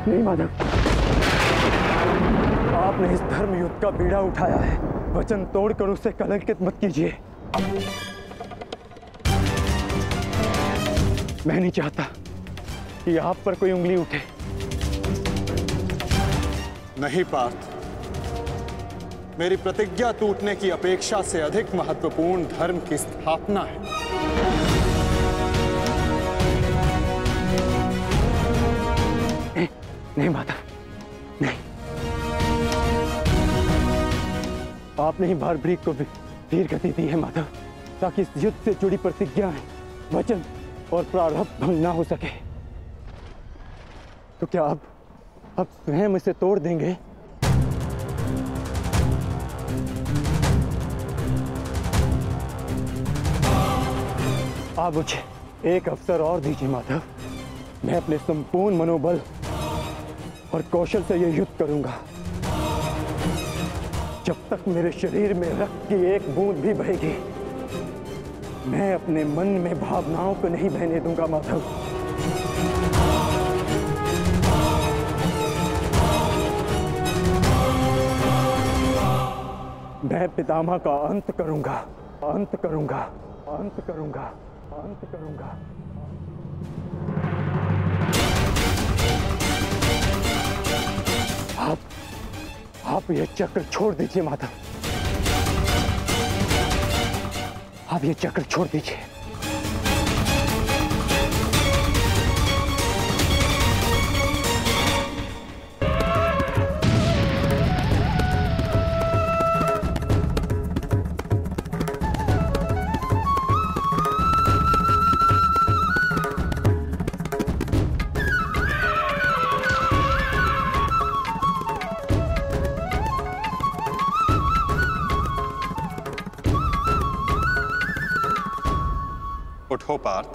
नहीं माधव, आपने इस धर्म युद्ध का बीड़ा उठाया है, वचन तोड़कर उसे कलंकित मत कीजिए। मैं नहीं चाहता कि आप पर कोई उंगली उठे। नहीं पार्थ, मेरी प्रतिज्ञा टूटने की अपेक्षा से अधिक महत्वपूर्ण धर्म की स्थापना है। नहीं माधव, नहीं। आपने ही भारभृग को धीर गति दी है माधव, ताकि इस युद्ध से जुड़ी प्रतिज्ञाएं, वचन और प्रारब्ध भंग ना हो सके। तो क्या आप स्वयं इसे तोड़ देंगे? आप मुझे एक अवसर और दीजिए माधव। मैं अपने संपूर्ण मनोबल और कौशल से यह युद्ध करूंगा। जब तक मेरे शरीर में रक्त की एक बूंद भी बहेगी, मैं अपने मन में भावनाओं को नहीं बहने दूंगा माधव। मैं पितामह का अंत करूंगा, अंत करूंगा, अंत करूंगा, अंत करूंगा। आप ये चक्र छोड़ दीजिए माधव, आप ये चक्र छोड़ दीजिए। उठो पार्थ।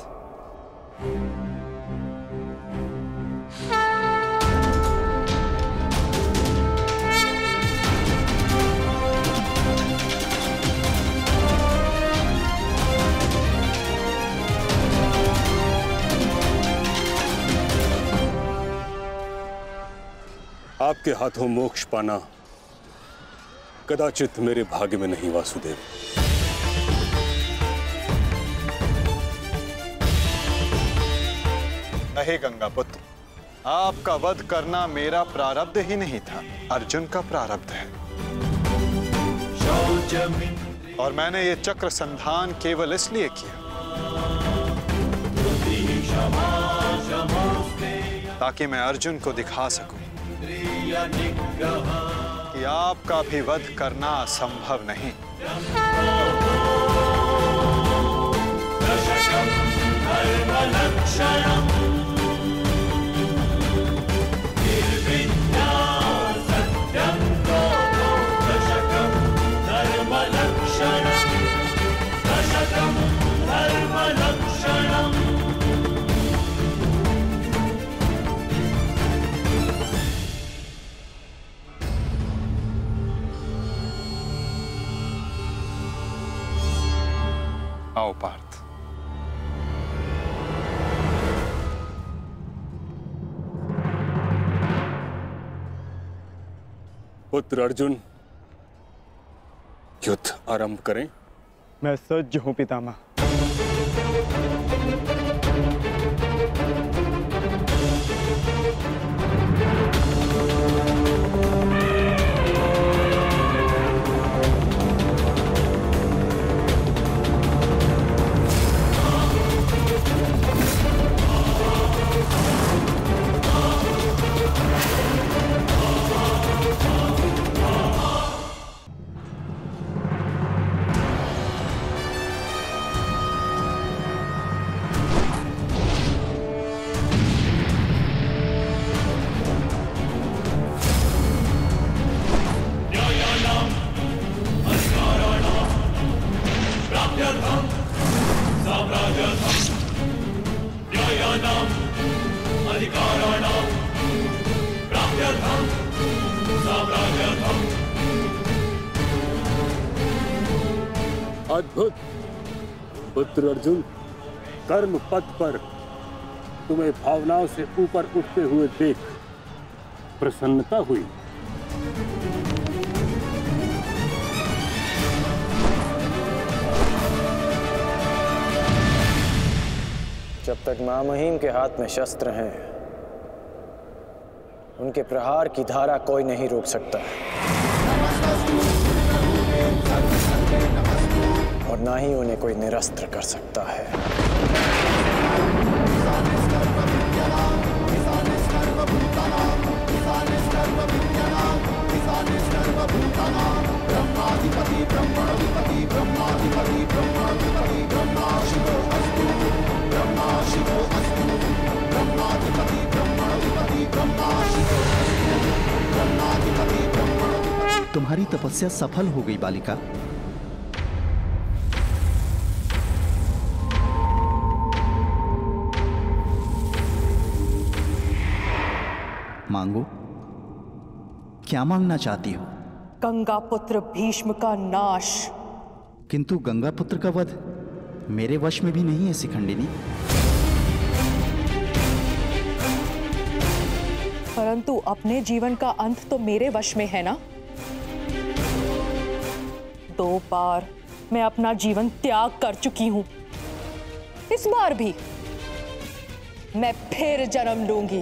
आपके हाथों मोक्ष पाना कदाचित मेरे भाग्य में नहीं वासुदेव। नहीं गंगा पुत्र, आपका वध करना मेरा प्रारब्ध ही नहीं था, अर्जुन का प्रारब्ध है। और मैंने ये चक्र संधान केवल इसलिए किया ताकि मैं अर्जुन को दिखा सकूं कि आपका भी वध करना असंभव नहीं। आओ पार्थ। पुत्र अर्जुन, युद्ध आरंभ करें? मैं सज्ज हूं पितामह। अद्भुत पुत्र अर्जुन, कर्म पथ पर तुम्हें भावनाओं से ऊपर उठते हुए देख प्रसन्नता हुई। जब तक महामहिम के हाथ में शस्त्र हैं, उनके प्रहार की धारा कोई नहीं रोक सकता और ना ही उन्हें कोई निरस्त्र कर सकता है। तुम्हारी तपस्या सफल हो गई बालिका। मांगो, क्या मांगना चाहती हो? गंगा पुत्र भीष्म का नाश। किंतु गंगा पुत्र का वध मेरे वश में भी नहीं है शिखंडिनी। परंतु अपने जीवन का अंत तो मेरे वश में है ना। 2 बार मैं अपना जीवन त्याग कर चुकी हूं। इस बार भी मैं फिर जन्म लूंगी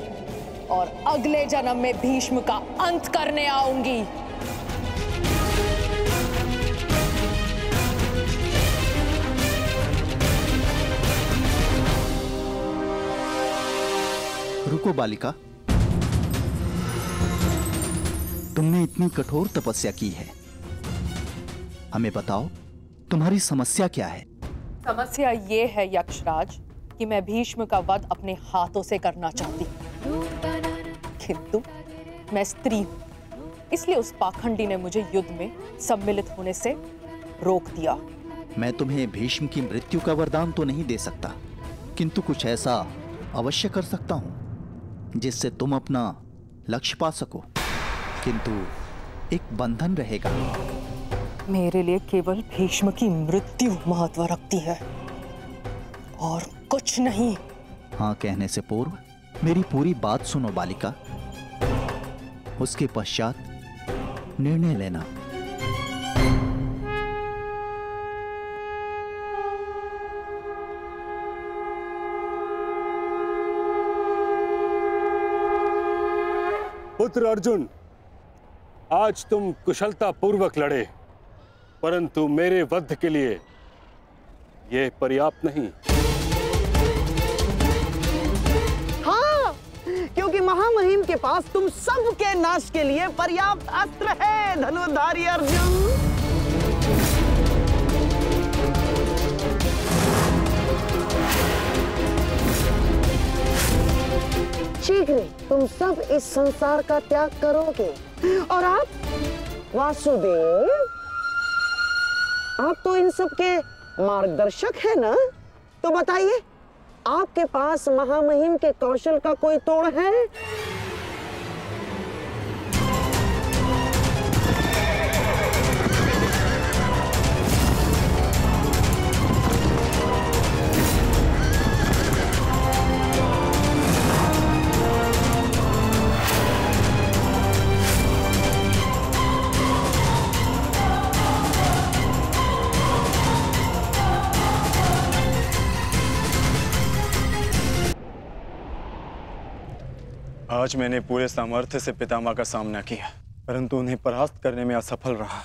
और अगले जन्म में भीष्म का अंत करने आऊंगी। रुको बालिका, तुमने इतनी कठोर तपस्या की है, हमें बताओ तुम्हारी समस्या क्या है? समस्या ये है यक्षराज कि मैं भीष्म का वध अपने हाथों से करना चाहती हूँ, किंतु मैं स्त्री हूं, इसलिए उस पाखंडी ने मुझे युद्ध में सम्मिलित होने से रोक दिया। मैं तुम्हें भीष्म की मृत्यु का वरदान तो नहीं दे सकता, किंतु कुछ ऐसा अवश्य कर सकता हूं जिससे तुम अपना लक्ष्य पा सको, किंतु एक बंधन रहेगा। मेरे लिए केवल भीष्म की मृत्यु महत्व रखती है और कुछ नहीं। हाँ कहने से पूर्व मेरी पूरी बात सुनो बालिका, उसके पश्चात निर्णय लेना। पुत्र अर्जुन, आज तुम कुशलता पूर्वक लड़े, परंतु मेरे वध के लिए यह पर्याप्त नहीं। हाँ, क्योंकि महामहिम के पास तुम सबके नाश के लिए पर्याप्त अस्त्र है धनुर्धारी अर्जुन। शीघ्र तुम सब इस संसार का त्याग करोगे और आप वासुदेव, आप तो इन सब के मार्गदर्शक है ना, तो बताइए आपके पास महामहिम के कौशल का कोई तोड़ है? आज मैंने पूरे सामर्थ्य से पितामह का सामना किया, परंतु उन्हें परास्त करने में असफल रहा।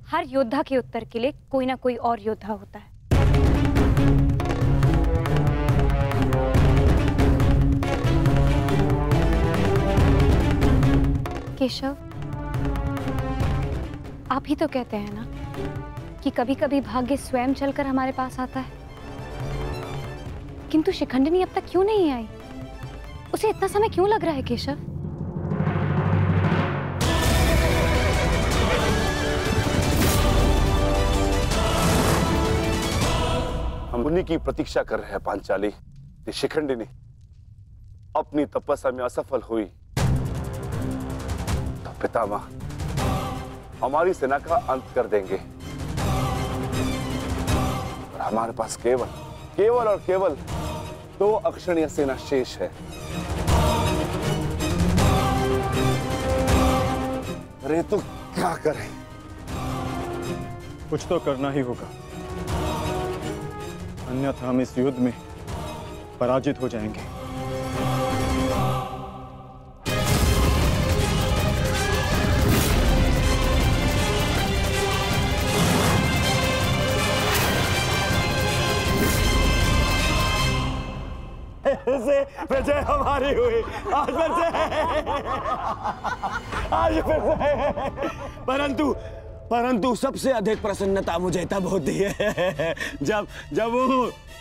हर योद्धा के उत्तर के लिए कोई ना कोई और योद्धा होता है। केशव, आप ही तो कहते हैं ना कि कभी कभी भाग्य स्वयं चलकर हमारे पास आता है, किंतु शिखंडिनी अब तक क्यों नहीं आई? उसे इतना समय क्यों लग रहा है केशव? हम उन्हीं की प्रतीक्षा कर रहे हैं पांचाली। ये शिखंडिनी अपनी तपस्या में असफल हुई तो पितामह हमारी सेना का अंत कर देंगे। हमारे पास केवल केवल और केवल 2 अक्षणीय सेना शेष है। अरे तो क्या करें? कुछ तो करना ही होगा, अन्यथा हम इस युद्ध में पराजित हो जाएंगे। से विजय हमारी हुई, आज फिर से परंतु सबसे अधिक प्रसन्नता मुझे तब होती है जब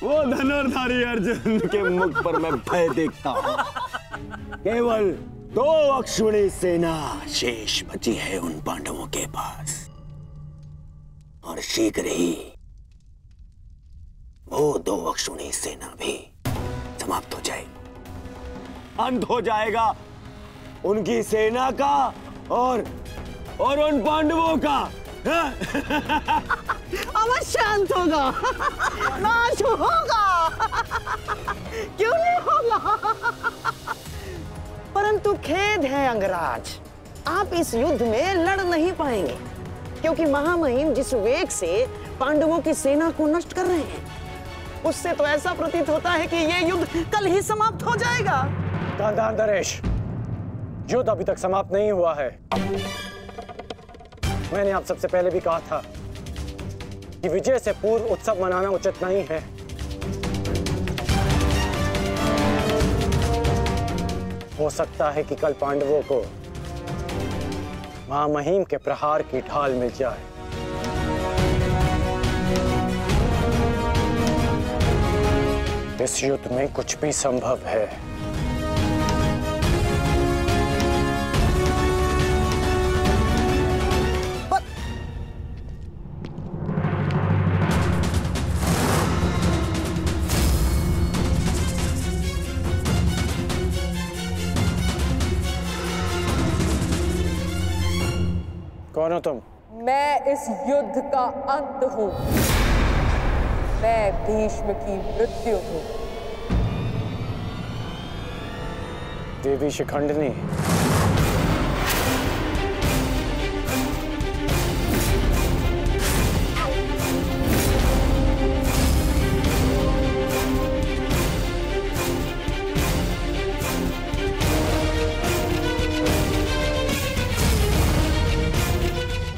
वो धनुर्धारी अर्जुन के मुख पर मैं भय देखता हूँ। केवल 2 अक्षुणी सेना शेष बची है उन पांडवों के पास, और शीघ्र ही वो 2 अक्षुणी सेना भी समाप्त हो जाएगी। अंत हो जाएगा उनकी सेना का और उन पांडवों का। अवश्य अंत होगा, नाश होगा, क्यों नहीं होगा? परंतु खेद है अंगराज, आप इस युद्ध में लड़ नहीं पाएंगे, क्योंकि महामहिम जिस वेग से पांडवों की सेना को नष्ट कर रहे हैं, उससे तो ऐसा प्रतीत होता है कि ये युद्ध कल ही समाप्त हो जाएगा। गांधार नरेश, युद्ध अभी तक समाप्त नहीं हुआ है। मैंने आप सबसे पहले भी कहा था कि विजय से पूर्व उत्सव मनाना उचित नहीं है। हो सकता है कि कल पांडवों को महामहिम के प्रहार की ढाल मिल जाए। इस युद्ध में कुछ भी संभव है। कौन हो तुम? मैं इस युद्ध का अंत हूं। मैं भीष्म की मृत्यु हूं। देवी शिखंडिनी,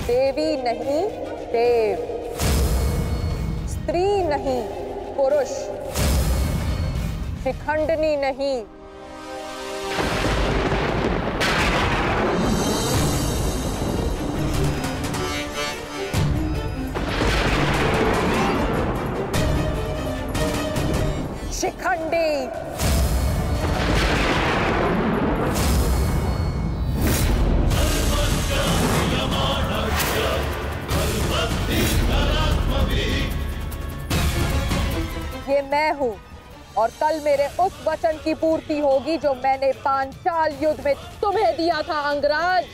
देवी नहीं देव, स्त्री नहीं पुरुष, शिखंडिनी नहीं। शिखंडी। ये मैं हूं, और कल मेरे उस वचन की पूर्ति होगी जो मैंने पांचाल युद्ध में तुम्हें दिया था अंगराज।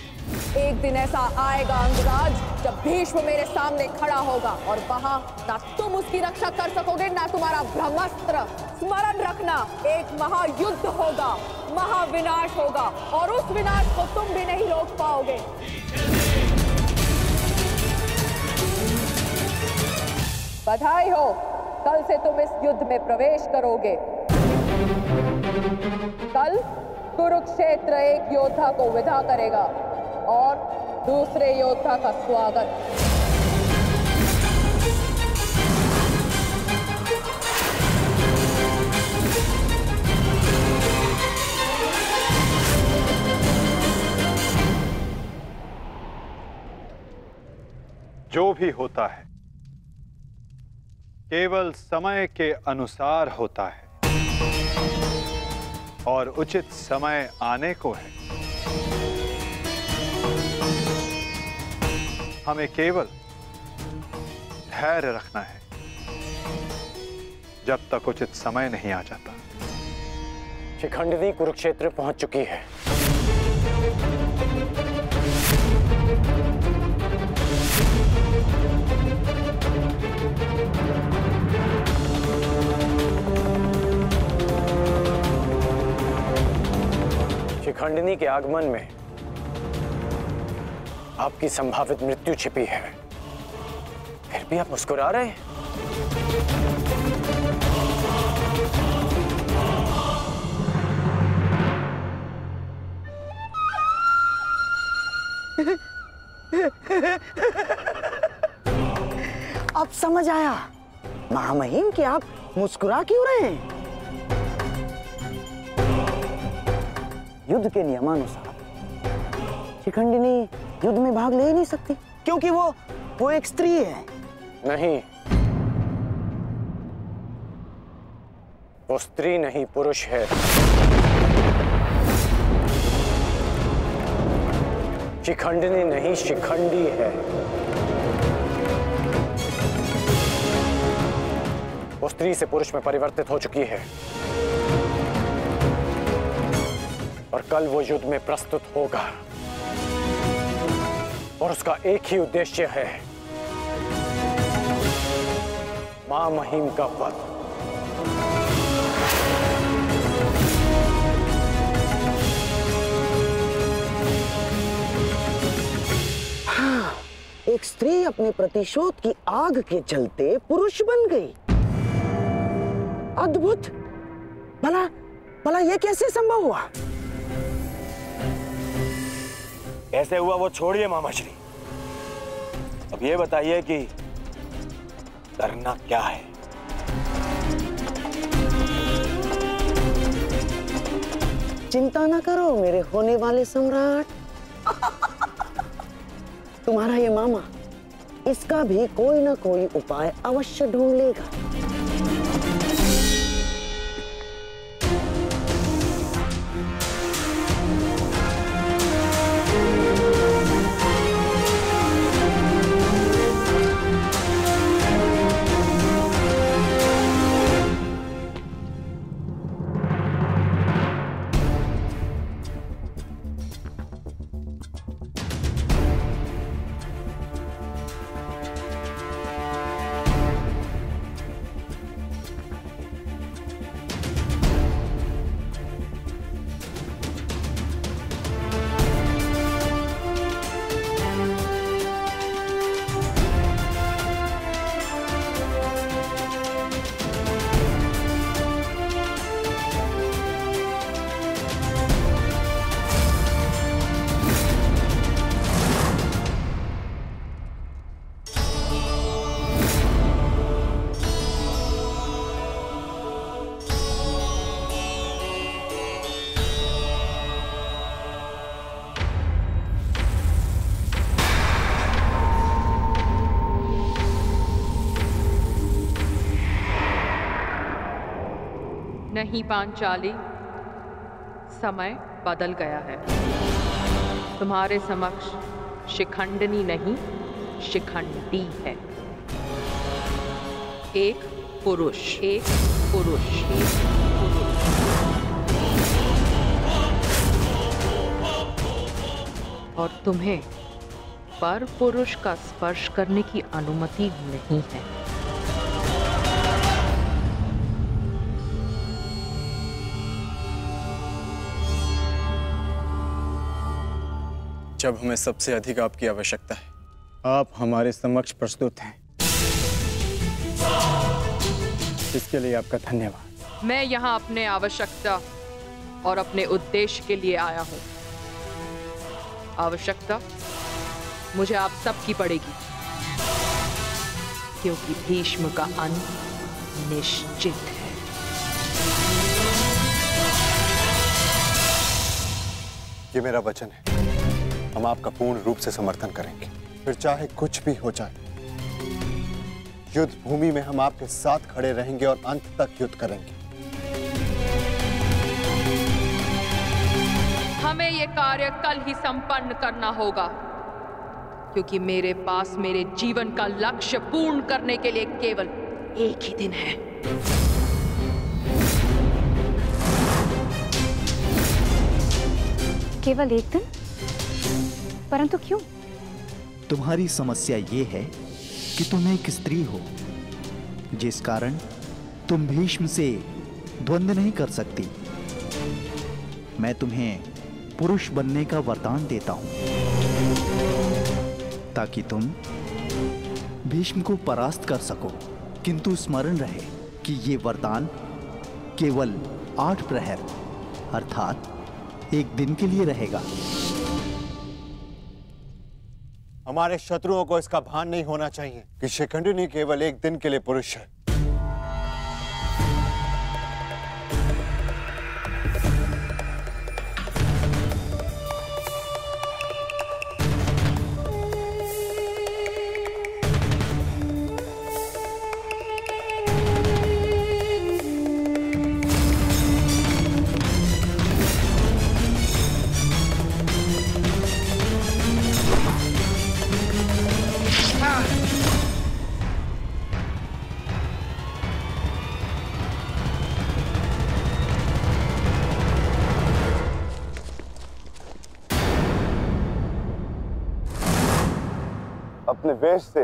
एक दिन ऐसा आएगा अंगराज जब भीष्म मेरे सामने खड़ा होगा, और वहां ना तुम उसकी रक्षा कर सकोगे ना तुम्हारा ब्रह्मास्त्र। स्मरण रखना, एक महायुद्ध होगा, महाविनाश होगा, और उस विनाश को तुम भी नहीं रोक पाओगे। बधाई हो, कल से तुम इस युद्ध में प्रवेश करोगे। कल कुरुक्षेत्र एक योद्धा को विदा करेगा और दूसरे योद्धा का स्वागत। जो भी होता है केवल समय के अनुसार होता है, और उचित समय आने को है। हमें केवल धैर्य रखना है जब तक उचित समय नहीं आ जाता। शिखंडिनी कुरुक्षेत्र पहुंच चुकी है। शिखंडिनी के आगमन में आपकी संभावित मृत्यु छिपी है, फिर भी आप मुस्कुरा रहे हैं। अब समझ आया महामहिम कि आप मुस्कुरा क्यों रहे हैं। युद्ध के नियमानुसार शिखंडिनी युद्ध में भाग ले ही नहीं सकती, क्योंकि वो एक स्त्री है। नहीं, वो स्त्री नहीं पुरुष है। शिखंडिनी नहीं, शिखंडी है। वो स्त्री से पुरुष में परिवर्तित हो चुकी है और कल वो युद्ध में प्रस्तुत होगा और उसका एक ही उद्देश्य है, मां महिम का वध। हाँ, एक स्त्री अपने प्रतिशोध की आग के चलते पुरुष बन गई। अद्भुत। भला यह कैसे संभव हुआ? कैसे हुआ वो छोड़िए मामाश्री, अब ये बताइए कि करना क्या है। चिंता ना करो मेरे होने वाले सम्राट। तुम्हारा ये मामा इसका भी कोई ना कोई उपाय अवश्य ढूंढ लेगा। नहीं पांचाली, समय बदल गया है। तुम्हारे समक्ष शिखंडिनी नहीं, शिखंडी है। एक पुरुष, एक पुरुष, एक पुरुष। और तुम्हें पर पुरुष का स्पर्श करने की अनुमति नहीं है। जब हमें सबसे अधिक आपकी आवश्यकता है, आप हमारे समक्ष प्रस्तुत हैं। इसके लिए आपका धन्यवाद। मैं यहाँ अपने आवश्यकता और अपने उद्देश्य के लिए आया हूँ। आवश्यकता मुझे आप सबकी पड़ेगी, क्योंकि भीष्म का अंत निश्चित है। ये मेरा वचन है, हम आपका पूर्ण रूप से समर्थन करेंगे, फिर चाहे कुछ भी हो जाए। युद्ध भूमि में हम आपके साथ खड़े रहेंगे और अंत तक युद्ध करेंगे। हमें यह कार्य कल ही संपन्न करना होगा, क्योंकि मेरे पास मेरे जीवन का लक्ष्य पूर्ण करने के लिए केवल एक ही दिन है। केवल एक दिन? परंतु क्यों? तुम्हारी समस्या ये है कि तुम एक स्त्री हो, जिस कारण तुम भीष्म से द्वंद्व नहीं कर सकती। मैं तुम्हें पुरुष बनने का वरदान देता हूं, ताकि तुम भीष्म को परास्त कर सको। किंतु स्मरण रहे कि ये वरदान केवल 8 प्रहर अर्थात 1 दिन के लिए रहेगा। हमारे शत्रुओं को इसका भान नहीं होना चाहिए कि शिखंडिनी केवल 1 दिन के लिए पुरुष है। अपने वेश से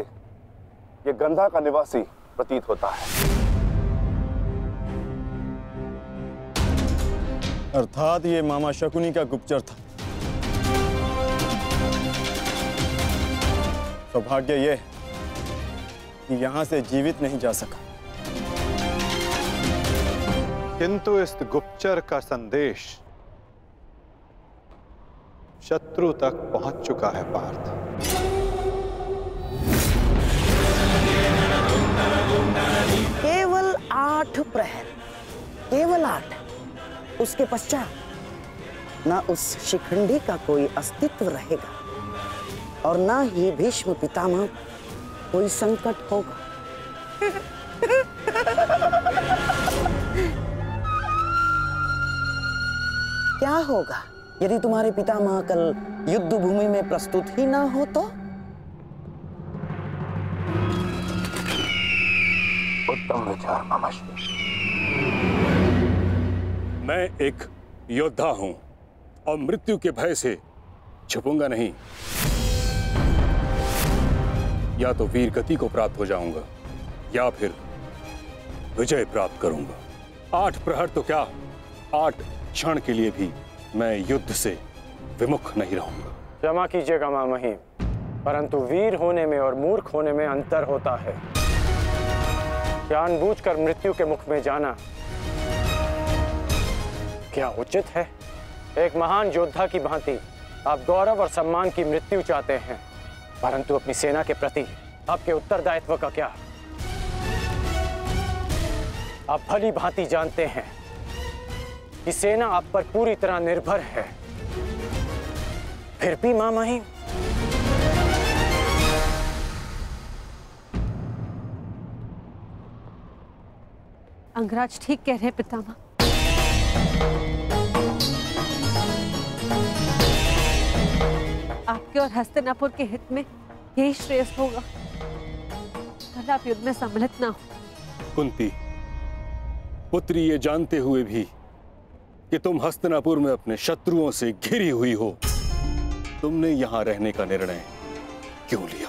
ये गंधा का निवासी प्रतीत होता है। अर्थात ये मामा शकुनी का गुप्तचर था। सौभाग्य ये कि यहां से जीवित नहीं जा सका। किंतु इस गुप्तचर का संदेश शत्रु तक पहुंच चुका है पार्थ। केवल 8 प्रहर, केवल 8। उसके पश्चात ना उस शिखंडी का कोई अस्तित्व रहेगा और ना ही भीष्म पितामह कोई संकट होगा। क्या होगा यदि तुम्हारे पितामह कल युद्ध भूमि में प्रस्तुत ही ना हो तो? उत्तम विचार मामाश्री। मैं एक योद्धा हूं और मृत्यु के भय से छुपूंगा नहीं। या तो वीर गति को प्राप्त हो जाऊंगा या फिर विजय प्राप्त करूंगा। 8 प्रहर तो क्या, 8 क्षण के लिए भी मैं युद्ध से विमुख नहीं रहूंगा। क्षमा कीजिएगा मामही, परंतु वीर होने में और मूर्ख होने में अंतर होता है। जानबूझकर मृत्यु के मुख में जाना क्या उचित है? एक महान योद्धा की भांति आप गौरव और सम्मान की मृत्यु चाहते हैं, परंतु अपनी सेना के प्रति आपके उत्तरदायित्व का क्या? आप भली भांति जानते हैं कि सेना आप पर पूरी तरह निर्भर है। फिर भी मामाही अंगराज ठीक कह रहे हैं पितामह। आपके और हस्तिनापुर के हित में यही श्रेष्ठ होगा। कल आप युद्ध में सम्मिलित ना हो। कुंती पुत्री, ये जानते हुए भी कि तुम हस्तिनापुर में अपने शत्रुओं से घिरी हुई हो, तुमने यहां रहने का निर्णय क्यों लिया?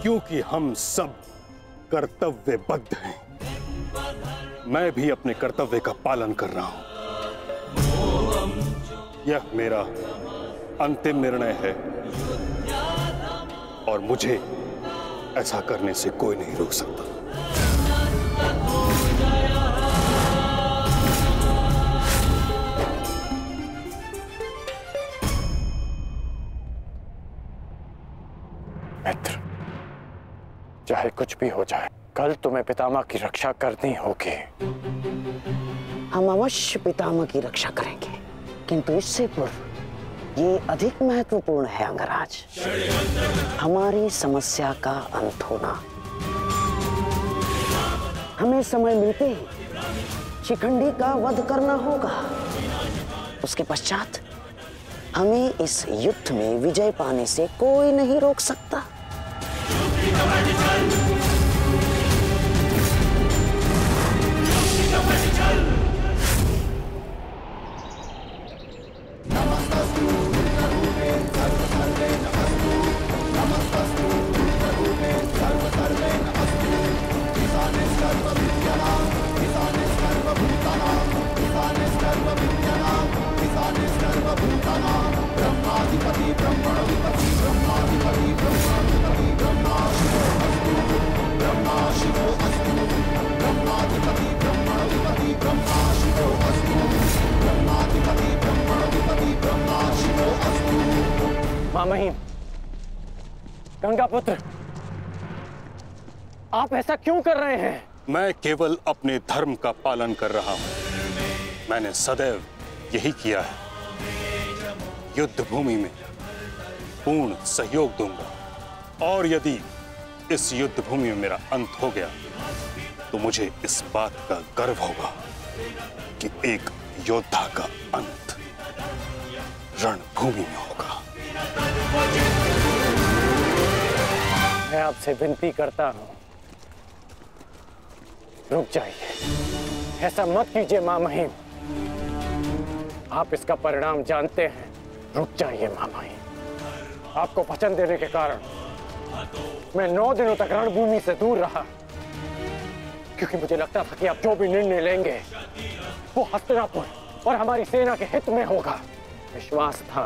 क्योंकि हम सब कर्तव्यबद्ध हैं। मैं भी अपने कर्तव्य का पालन कर रहा हूं। यह मेरा अंतिम निर्णय है और मुझे ऐसा करने से कोई नहीं रोक सकता। मित्र, चाहे कुछ भी हो जाए, कल तुम्हें पितामह की रक्षा करनी होगी। हम अवश्य पितामह की रक्षा करेंगे, किंतु इससे पूर्व ये अधिक महत्वपूर्ण है अंगराज, हमारी समस्या का अंत होना। हमें समय मिलते ही शिखंडी का वध करना होगा। उसके पश्चात हमें इस युद्ध में विजय पाने से कोई नहीं रोक सकता। मामहीन, गंगा पुत्र, आप ऐसा क्यों कर रहे हैं? मैं केवल अपने धर्म का पालन कर रहा हूं। मैंने सदैव यही किया है। युद्ध भूमि में पूर्ण सहयोग दूंगा और यदि इस युद्ध भूमि में मेरा अंत हो गया तो मुझे इस बात का गर्व होगा कि एक योद्धा का अंत रणभूमि में होगा। मैं आपसे विनती करता हूं, रुक जाइए। ऐसा मत कीजिए मामहीन, आप इसका परिणाम जानते हैं। रुक जाइए मामहीन। आपको वचन देने के कारण मैं 9 दिनों तक रणभूमि से दूर रहा, क्योंकि मुझे लगता था कि आप जो भी निर्णय लेंगे वो हस्तिनापुर और हमारी सेना के हित में होगा। विश्वास था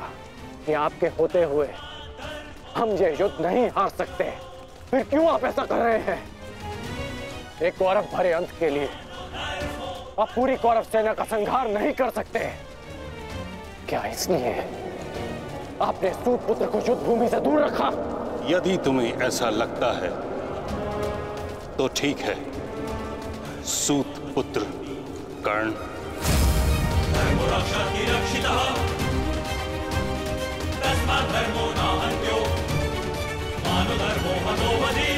कि आपके होते हुए हम ये युद्ध नहीं हार सकते। फिर क्यों आप ऐसा कर रहे हैं? एक कौरव भरे अंत के लिए आप पूरी कौरव सेना का संहार नहीं कर सकते। क्या इसलिए आपने सूत पुत्र को युद्ध भूमि से दूर रखा? यदि तुम्हें ऐसा लगता है तो ठीक है। सूत पुत्र कर्ण, धर्मो नाहन्यो मानो धर्मो हतो वधि